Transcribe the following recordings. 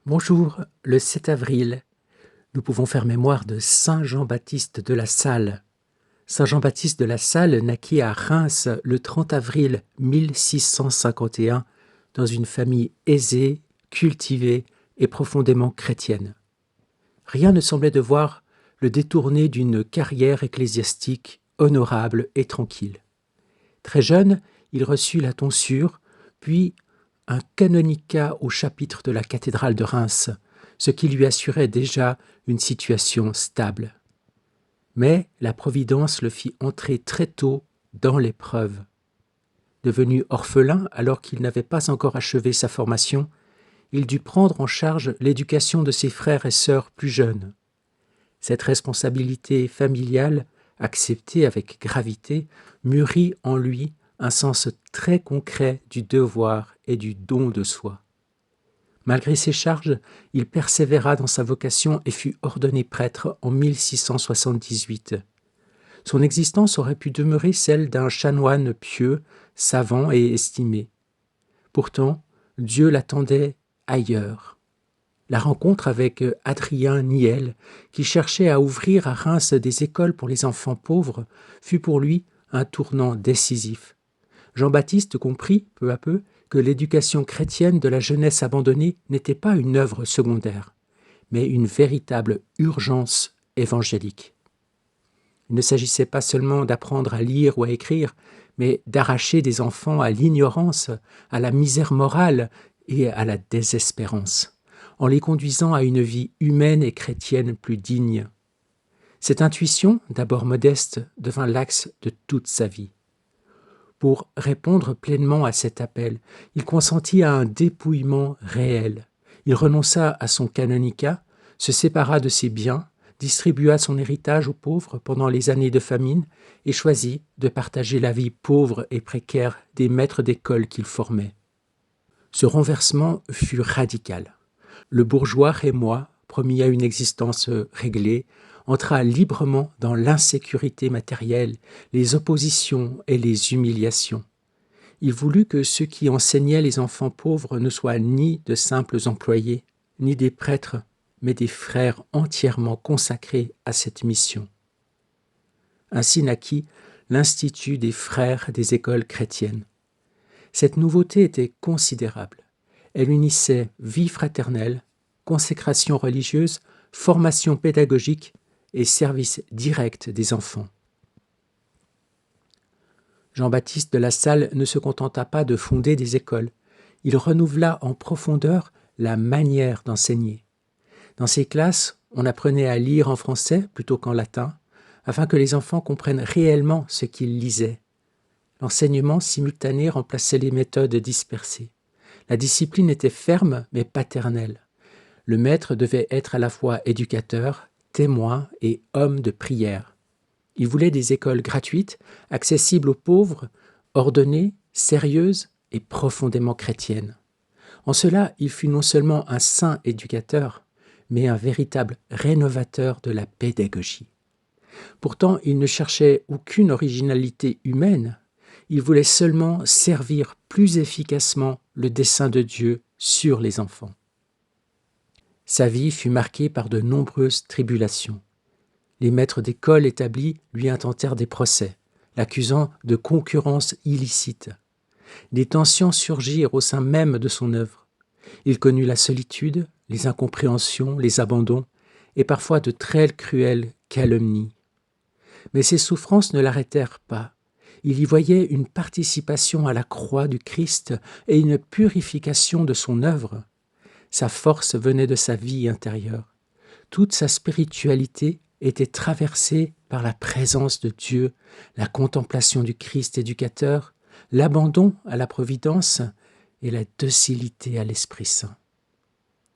Bonjour, le 7 avril, nous pouvons faire mémoire de Saint Jean-Baptiste de La Salle. Saint Jean-Baptiste de La Salle naquit à Reims le 30 avril 1651 dans une famille aisée, cultivée et profondément chrétienne. Rien ne semblait devoir le détourner d'une carrière ecclésiastique honorable et tranquille. Très jeune, il reçut la tonsure, puis un canonicat au chapitre de la cathédrale de Reims, ce qui lui assurait déjà une situation stable. Mais la Providence le fit entrer très tôt dans l'épreuve. Devenu orphelin alors qu'il n'avait pas encore achevé sa formation, il dut prendre en charge l'éducation de ses frères et sœurs plus jeunes. Cette responsabilité familiale, acceptée avec gravité, mûrit en lui un sens très concret du devoir et du don de soi. Malgré ses charges, il persévéra dans sa vocation et fut ordonné prêtre en 1678. Son existence aurait pu demeurer celle d'un chanoine pieux, savant et estimé. Pourtant, Dieu l'attendait ailleurs. La rencontre avec Adrien Niel, qui cherchait à ouvrir à Reims des écoles pour les enfants pauvres, fut pour lui un tournant décisif. Jean-Baptiste comprit, peu à peu, que l'éducation chrétienne de la jeunesse abandonnée n'était pas une œuvre secondaire, mais une véritable urgence évangélique. Il ne s'agissait pas seulement d'apprendre à lire ou à écrire, mais d'arracher des enfants à l'ignorance, à la misère morale et à la désespérance, en les conduisant à une vie humaine et chrétienne plus digne. Cette intuition, d'abord modeste, devint l'axe de toute sa vie. Pour répondre pleinement à cet appel, il consentit à un dépouillement réel. Il renonça à son canonicat, se sépara de ses biens, distribua son héritage aux pauvres pendant les années de famine et choisit de partager la vie pauvre et précaire des maîtres d'école qu'il formait. Ce renversement fut radical. Le bourgeois rémois, promis à une existence réglée, entra librement dans l'insécurité matérielle, les oppositions et les humiliations. Il voulut que ceux qui enseignaient les enfants pauvres ne soient ni de simples employés, ni des prêtres, mais des frères entièrement consacrés à cette mission. Ainsi naquit l'Institut des frères des écoles chrétiennes. Cette nouveauté était considérable. Elle unissait vie fraternelle, consécration religieuse, formation pédagogique et service direct des enfants. Jean-Baptiste de La Salle ne se contenta pas de fonder des écoles. Il renouvela en profondeur la manière d'enseigner. Dans ses classes, on apprenait à lire en français plutôt qu'en latin, afin que les enfants comprennent réellement ce qu'ils lisaient. L'enseignement simultané remplaçait les méthodes dispersées. La discipline était ferme mais paternelle. Le maître devait être à la fois éducateur, témoin et homme de prière. Il voulait des écoles gratuites, accessibles aux pauvres, ordonnées, sérieuses et profondément chrétiennes. En cela, il fut non seulement un saint éducateur, mais un véritable rénovateur de la pédagogie. Pourtant, il ne cherchait aucune originalité humaine, il voulait seulement servir plus efficacement le dessein de Dieu sur les enfants. Sa vie fut marquée par de nombreuses tribulations. Les maîtres d'école établis lui intentèrent des procès, l'accusant de concurrence illicite. Des tensions surgirent au sein même de son œuvre. Il connut la solitude, les incompréhensions, les abandons et parfois de très cruelles calomnies. Mais ces souffrances ne l'arrêtèrent pas. Il y voyait une participation à la croix du Christ et une purification de son œuvre. Sa force venait de sa vie intérieure. Toute sa spiritualité était traversée par la présence de Dieu, la contemplation du Christ éducateur, l'abandon à la providence et la docilité à l'Esprit Saint.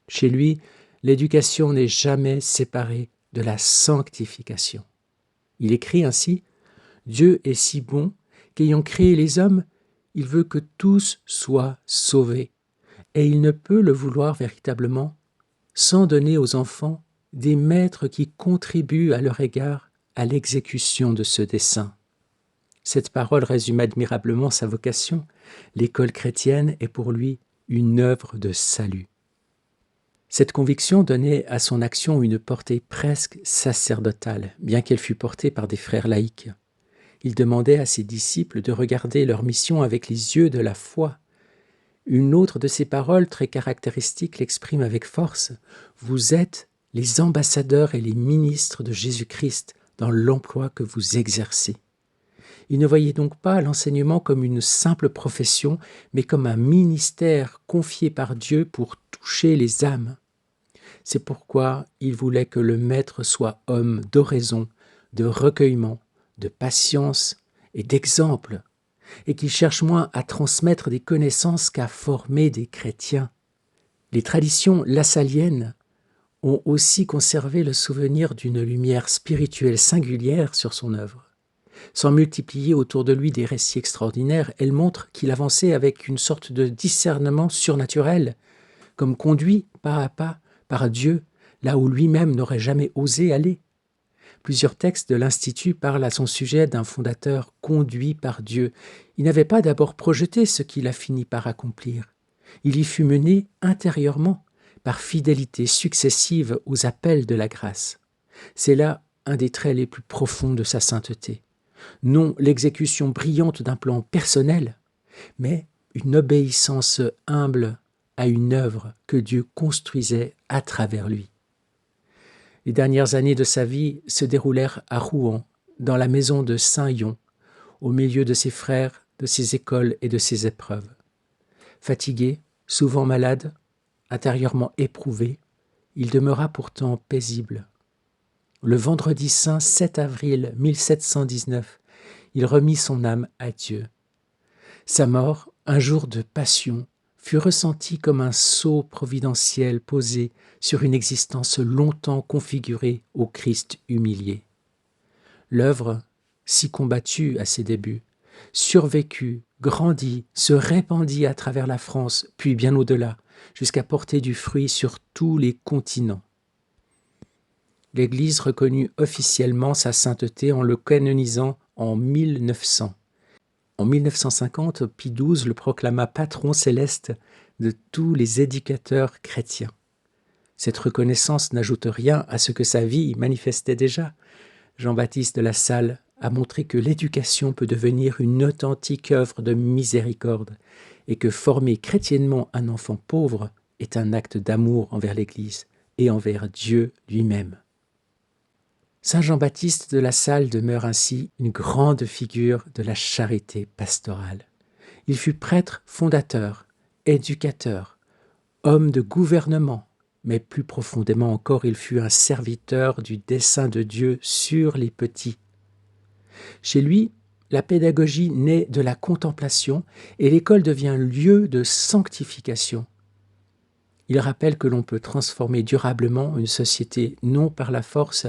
Chez lui, l'éducation n'est jamais séparée de la sanctification. Il écrit ainsi « Dieu est si bon qu'ayant créé les hommes, il veut que tous soient sauvés, et il ne peut le vouloir véritablement sans donner aux enfants des maîtres qui contribuent à leur égard à l'exécution de ce dessein. » Cette parole résume admirablement sa vocation. L'école chrétienne est pour lui une œuvre de salut. Cette conviction donnait à son action une portée presque sacerdotale, bien qu'elle fût portée par des frères laïcs. Il demandait à ses disciples de regarder leur mission avec les yeux de la foi. Une autre de ses paroles très caractéristiques l'exprime avec force. « Vous êtes les ambassadeurs et les ministres de Jésus-Christ dans l'emploi que vous exercez. » Il ne voyait donc pas l'enseignement comme une simple profession, mais comme un ministère confié par Dieu pour toucher les âmes. C'est pourquoi il voulait que le maître soit homme d'oraison, de recueillement, de patience et d'exemple, et qu'il cherche moins à transmettre des connaissances qu'à former des chrétiens. Les traditions lassaliennes ont aussi conservé le souvenir d'une lumière spirituelle singulière sur son œuvre. Sans multiplier autour de lui des récits extraordinaires, elles montrent qu'il avançait avec une sorte de discernement surnaturel, comme conduit pas à pas par Dieu, là où lui-même n'aurait jamais osé aller. Plusieurs textes de l'Institut parlent à son sujet d'un fondateur conduit par Dieu. Il n'avait pas d'abord projeté ce qu'il a fini par accomplir. Il y fut mené intérieurement, par fidélité successive aux appels de la grâce. C'est là un des traits les plus profonds de sa sainteté. Non l'exécution brillante d'un plan personnel, mais une obéissance humble à une œuvre que Dieu construisait à travers lui. Les dernières années de sa vie se déroulèrent à Rouen, dans la maison de Saint-Yon, au milieu de ses frères, de ses écoles et de ses épreuves. Fatigué, souvent malade, intérieurement éprouvé, il demeura pourtant paisible. Le vendredi saint 7 avril 1719, il remit son âme à Dieu. Sa mort, un jour de passion, fut ressentie comme un sceau providentiel posé sur une existence longtemps configurée au Christ humilié. L'œuvre, si combattue à ses débuts, survécut, grandit, se répandit à travers la France, puis bien au-delà, jusqu'à porter du fruit sur tous les continents. L'Église reconnut officiellement sa sainteté en le canonisant en 1900. En 1950, Pie XII le proclama patron céleste de tous les éducateurs chrétiens. Cette reconnaissance n'ajoute rien à ce que sa vie manifestait déjà. Jean-Baptiste de La Salle a montré que l'éducation peut devenir une authentique œuvre de miséricorde et que former chrétiennement un enfant pauvre est un acte d'amour envers l'Église et envers Dieu lui-même. Saint Jean-Baptiste de La Salle demeure ainsi une grande figure de la charité pastorale. Il fut prêtre fondateur, éducateur, homme de gouvernement, mais plus profondément encore, il fut un serviteur du dessein de Dieu sur les petits. Chez lui, la pédagogie naît de la contemplation et l'école devient lieu de sanctification. Il rappelle que l'on peut transformer durablement une société non par la force,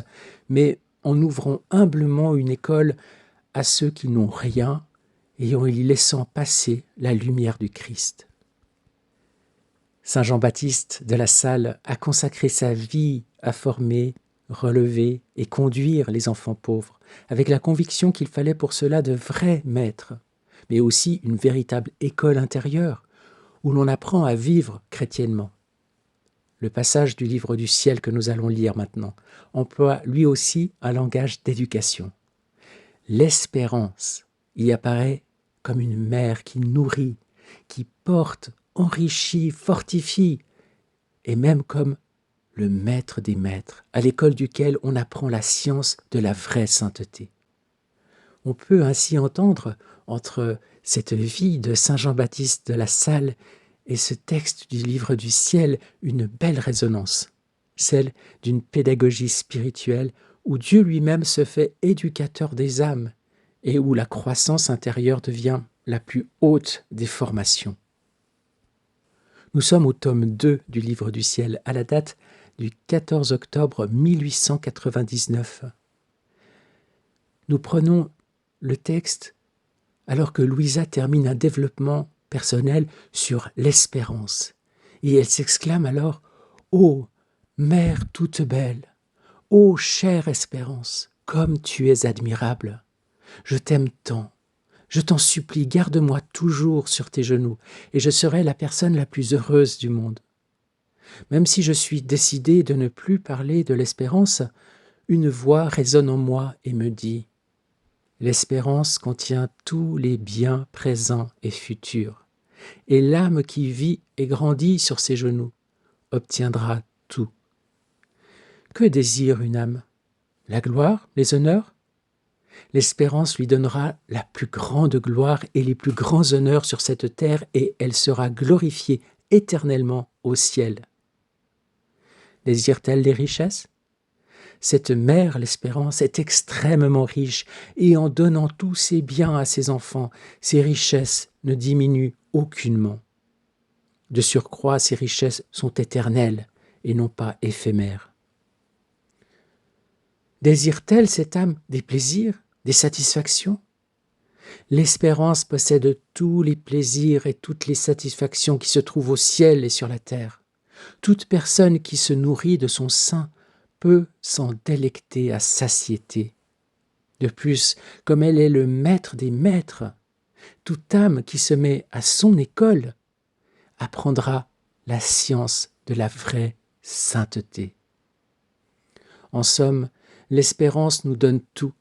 mais en ouvrant humblement une école à ceux qui n'ont rien et en y laissant passer la lumière du Christ. Saint Jean-Baptiste de La Salle a consacré sa vie à former, relever et conduire les enfants pauvres, avec la conviction qu'il fallait pour cela de vrais maîtres, mais aussi une véritable école intérieure où l'on apprend à vivre chrétiennement. Le passage du livre du ciel que nous allons lire maintenant emploie lui aussi un langage d'éducation. L'espérance y apparaît comme une mère qui nourrit, qui porte, enrichit, fortifie, et même comme le maître des maîtres, à l'école duquel on apprend la science de la vraie sainteté. On peut ainsi entendre entre cette vie de Saint Jean-Baptiste de La Salle et ce texte du livre du ciel une belle résonance, celle d'une pédagogie spirituelle où Dieu lui-même se fait éducateur des âmes et où la croissance intérieure devient la plus haute des formations. Nous sommes au tome 2 du livre du ciel, à la date du 14 octobre 1899. Nous prenons le texte alors que Louisa termine un développement personnel sur l'espérance. Et elle s'exclame alors « Ô mère toute belle, ô chère espérance, comme tu es admirable! Je t'aime tant, je t'en supplie, garde-moi toujours sur tes genoux, et je serai la personne la plus heureuse du monde. Même si je suis décidé de ne plus parler de l'espérance, une voix résonne en moi et me dit « L'espérance contient tous les biens présents et futurs, et l'âme qui vit et grandit sur ses genoux obtiendra tout. » Que désire une âme? La gloire, les honneurs? L'espérance lui donnera la plus grande gloire et les plus grands honneurs sur cette terre, et elle sera glorifiée éternellement au ciel. Désire-t-elle les richesses? Cette mère, l'espérance, est extrêmement riche, et en donnant tous ses biens à ses enfants, ses richesses ne diminuent aucunement. De surcroît, ces richesses sont éternelles et non pas éphémères. Désire-t-elle, cette âme, des plaisirs, des satisfactions? L'espérance possède tous les plaisirs et toutes les satisfactions qui se trouvent au ciel et sur la terre. Toute personne qui se nourrit de son sein peut s'en délecter à satiété. De plus, comme elle est le maître des maîtres, toute âme qui se met à son école apprendra la science de la vraie sainteté. En somme, l'espérance nous donne tout.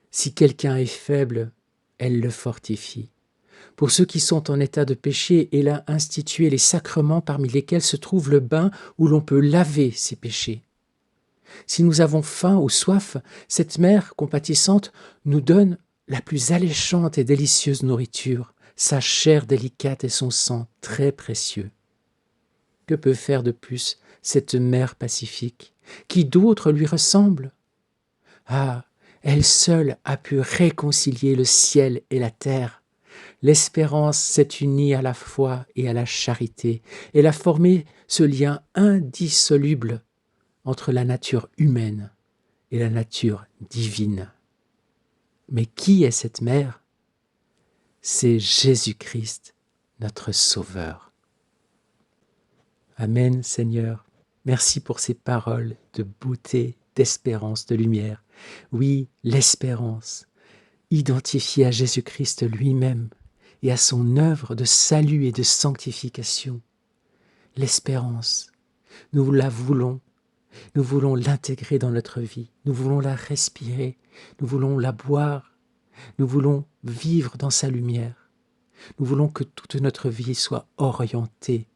Si quelqu'un est faible, elle le fortifie. Pour ceux qui sont en état de péché, elle a institué les sacrements parmi lesquels se trouve le bain où l'on peut laver ses péchés. Si nous avons faim ou soif, cette mère compatissante nous donne la plus alléchante et délicieuse nourriture, sa chair délicate et son sang très précieux. Que peut faire de plus cette mère pacifique? Qui d'autre lui ressemble? Ah, elle seule a pu réconcilier le ciel et la terre. L'espérance s'est unie à la foi et à la charité. Elle a formé ce lien indissoluble entre la nature humaine et la nature divine. Mais qui est cette mère? C'est Jésus-Christ, notre Sauveur. Amen, Seigneur. Merci pour ces paroles de beauté, d'espérance, de lumière. Oui, l'espérance, identifiée à Jésus-Christ lui-même et à son œuvre de salut et de sanctification. L'espérance, nous la voulons. Nous voulons l'intégrer dans notre vie, nous voulons la respirer, nous voulons la boire, nous voulons vivre dans sa lumière. Nous voulons que toute notre vie soit orientée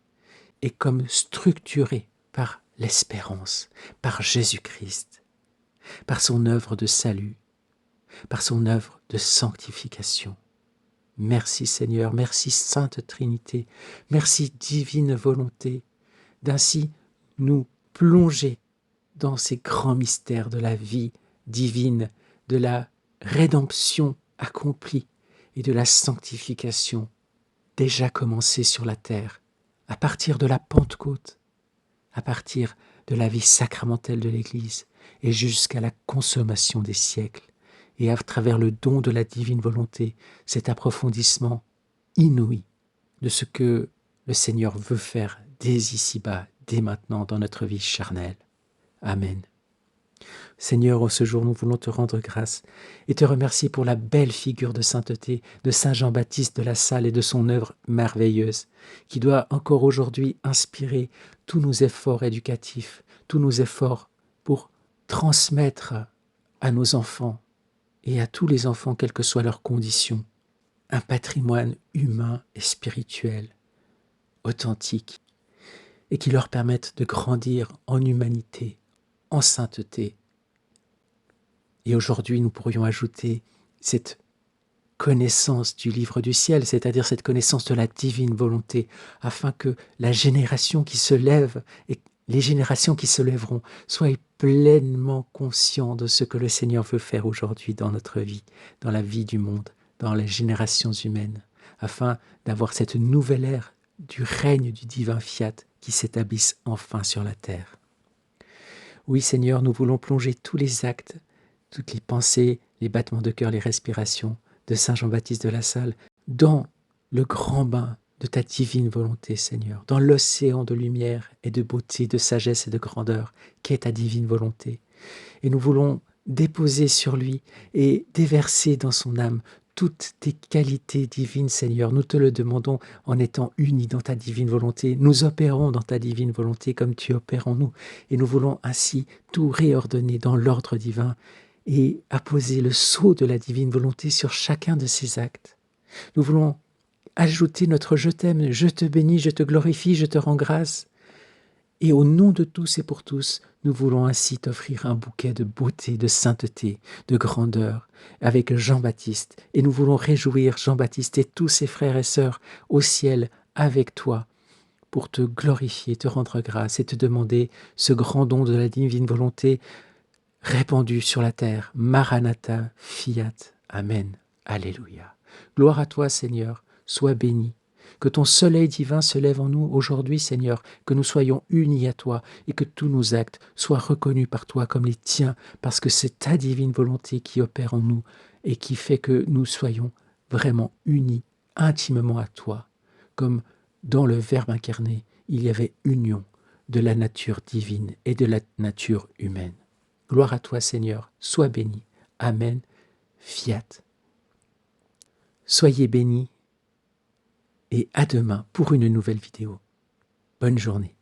et comme structurée par l'espérance, par Jésus-Christ, par son œuvre de salut, par son œuvre de sanctification. Merci Seigneur, merci Sainte Trinité, merci divine volonté, d'ainsi nous plonger dans ces grands mystères de la vie divine, de la rédemption accomplie et de la sanctification déjà commencée sur la terre, à partir de la Pentecôte, à partir de la vie sacramentelle de l'Église et jusqu'à la consommation des siècles, et à travers le don de la divine volonté, cet approfondissement inouï de ce que le Seigneur veut faire dès ici-bas, dès maintenant dans notre vie charnelle. Amen. Seigneur, en ce jour, nous voulons te rendre grâce et te remercier pour la belle figure de sainteté de Saint Jean-Baptiste de la Salle et de son œuvre merveilleuse, qui doit encore aujourd'hui inspirer tous nos efforts éducatifs, tous nos efforts pour transmettre à nos enfants et à tous les enfants, quelles que soient leurs conditions, un patrimoine humain et spirituel authentique et qui leur permette de grandir en humanité, en sainteté. Et aujourd'hui, nous pourrions ajouter cette connaissance du livre du ciel, c'est-à-dire cette connaissance de la divine volonté, afin que la génération qui se lève et les générations qui se lèveront soient pleinement conscients de ce que le Seigneur veut faire aujourd'hui dans notre vie, dans la vie du monde, dans les générations humaines, afin d'avoir cette nouvelle ère du règne du divin fiat qui s'établisse enfin sur la terre. Oui, Seigneur, nous voulons plonger tous les actes, toutes les pensées, les battements de cœur, les respirations de Saint Jean-Baptiste de la Salle dans le grand bain de ta divine volonté, Seigneur, dans l'océan de lumière et de beauté, de sagesse et de grandeur qu'est ta divine volonté. Et nous voulons déposer sur lui et déverser dans son âme toutes tes qualités divines, Seigneur. Nous te le demandons en étant unis dans ta divine volonté. Nous opérons dans ta divine volonté comme tu opères en nous. Et nous voulons ainsi tout réordonner dans l'ordre divin et apposer le sceau de la divine volonté sur chacun de ces actes. Nous voulons ajouter notre je t'aime, je te bénis, je te glorifie, je te rends grâce. Et au nom de tous et pour tous, nous voulons ainsi t'offrir un bouquet de beauté, de sainteté, de grandeur, avec Jean-Baptiste. Et nous voulons réjouir Jean-Baptiste et tous ses frères et sœurs au ciel avec toi, pour te glorifier, te rendre grâce et te demander ce grand don de la divine volonté répandu sur la terre. Maranatha, fiat, amen, alléluia. Gloire à toi, Seigneur, sois béni. Que ton soleil divin se lève en nous aujourd'hui, Seigneur, que nous soyons unis à toi et que tous nos actes soient reconnus par toi comme les tiens, parce que c'est ta divine volonté qui opère en nous et qui fait que nous soyons vraiment unis intimement à toi, comme dans le Verbe incarné, il y avait union de la nature divine et de la nature humaine. Gloire à toi, Seigneur, sois béni. Amen, fiat. Soyez bénis et à demain pour une nouvelle vidéo. Bonne journée.